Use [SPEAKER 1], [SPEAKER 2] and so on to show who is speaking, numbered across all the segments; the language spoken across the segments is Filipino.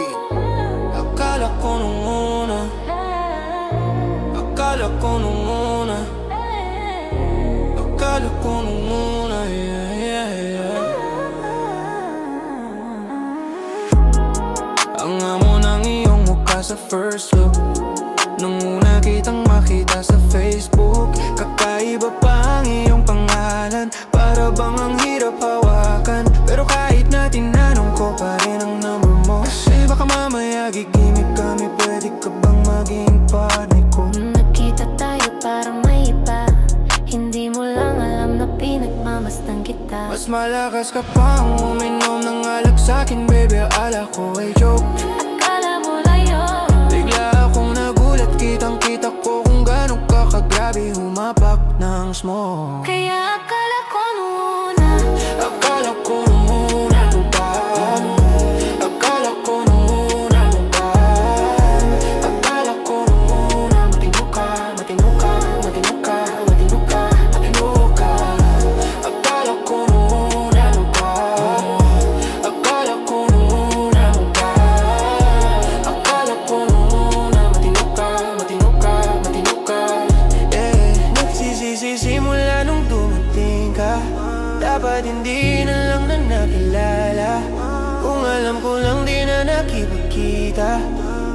[SPEAKER 1] King.
[SPEAKER 2] Akala ko nung una, akala ko nung una, akala ko nung una, yeah, yeah, yeah. Ang amo ng iyong mukha sa first look, nung una kitang makita sa Facebook. Kakaiba pa ang iyong pangalan, para bang ang hirap hawakan. Pero kahit na tinanong ko pa rin ang number mo, kasi baka mamaya gigimik kami. Pwede ka bang maging partner ko?
[SPEAKER 3] Nagkita tayo parang may iba, hindi mo lang alam na pinagmamasdan kita.
[SPEAKER 2] Mas malakas ka pang uminom ng alak sa'kin, baby, akala ko ay joke.
[SPEAKER 3] Akala mo layo,
[SPEAKER 2] Bigla akong nagulat, kitang-kita ko kung gano'n ka kagrabe humapak ng smoke.
[SPEAKER 3] kaya akala ko nung una,
[SPEAKER 2] Akala ko nung una ba? Akala ko nung una ba? Akala ko nung una matino ka, matino ka, matino ka, matino ka, matino ka. Akala ko nung una ba? Akala ko nung una ba? Akala ko nung una matino ka, matino ka, matino ka. Yeah, nagsisisi simula nung dumating ka. Dapat hindi na lang na nakilala, kung alam ko lang di na nakipagkita.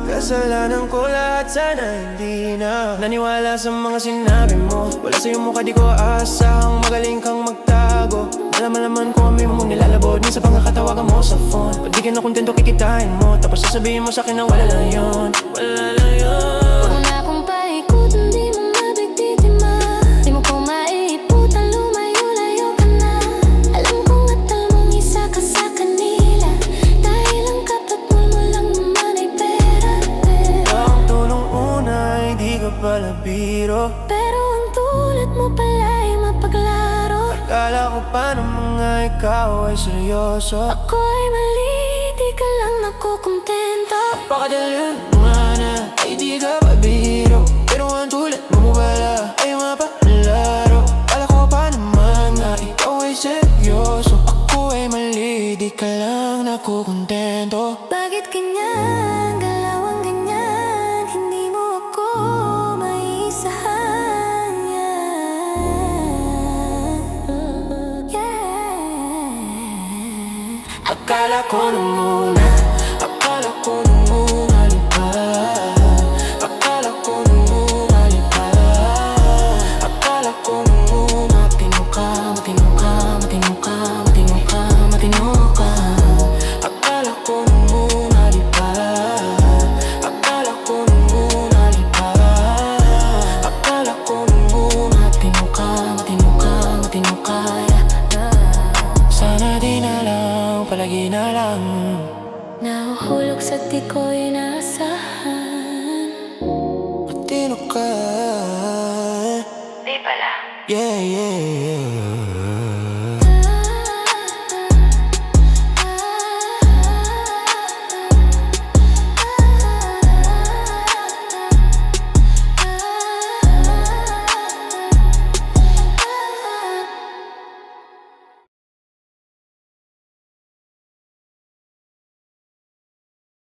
[SPEAKER 2] Kasalanan ko lahat, sana hindi na naniwala sa mga sinabi mo. Wala sa'yo mukha, di ko aasahang magaling kang magtago. Malaman ko kami mo nilalabod sa pangkakatawagan mo sa phone. Pag di ka na kontento kikitain mo, tapos sasabihin mo sa'kin na wala lang yun, wala lang yun.
[SPEAKER 3] huwag na akong paikutin, di mo mabigtitima. Di mo ko maiiputan, lumayo-layo ka na. Alam kong atal mong isa ka sa kanila, dahil ang kapatmol mo lang naman ay pera.
[SPEAKER 2] Ang tulong una ay di ka pala biro,
[SPEAKER 3] Pero ang tulad mo pala ay mapaglaro.
[SPEAKER 2] akala ko pa ng mga ikaw ay seryoso.
[SPEAKER 3] Ako ay mali, di ka lang nakukontento.
[SPEAKER 2] Pakadalhan mo nga na ay di ka pa biro, pero ang tulad mo pala ay mapalaro. Akala ko pa naman na ikaw ay seryoso. Ako ay mali, di ka lang nakukontento.
[SPEAKER 3] Bakit ganyan, galawang ganyan, hindi mo ako maisahan, yeah.
[SPEAKER 2] Akala ko nung una, akala ko nung una lipa. Akala ko nung una lipa. Akala ko nung una matino ka, matino ka, matino ka, matino ka, matino ka. Akala ko nung una lipa. Akala ko nung una lipa. Akala ko nung una matino ka, matino ka, matino ka, yeah. Sana di na lang, palagi na lang.
[SPEAKER 3] Nahuhulog sa di ko inaasahan.
[SPEAKER 2] Matino ka.
[SPEAKER 3] Di pala.
[SPEAKER 2] Yeah, yeah, yeah.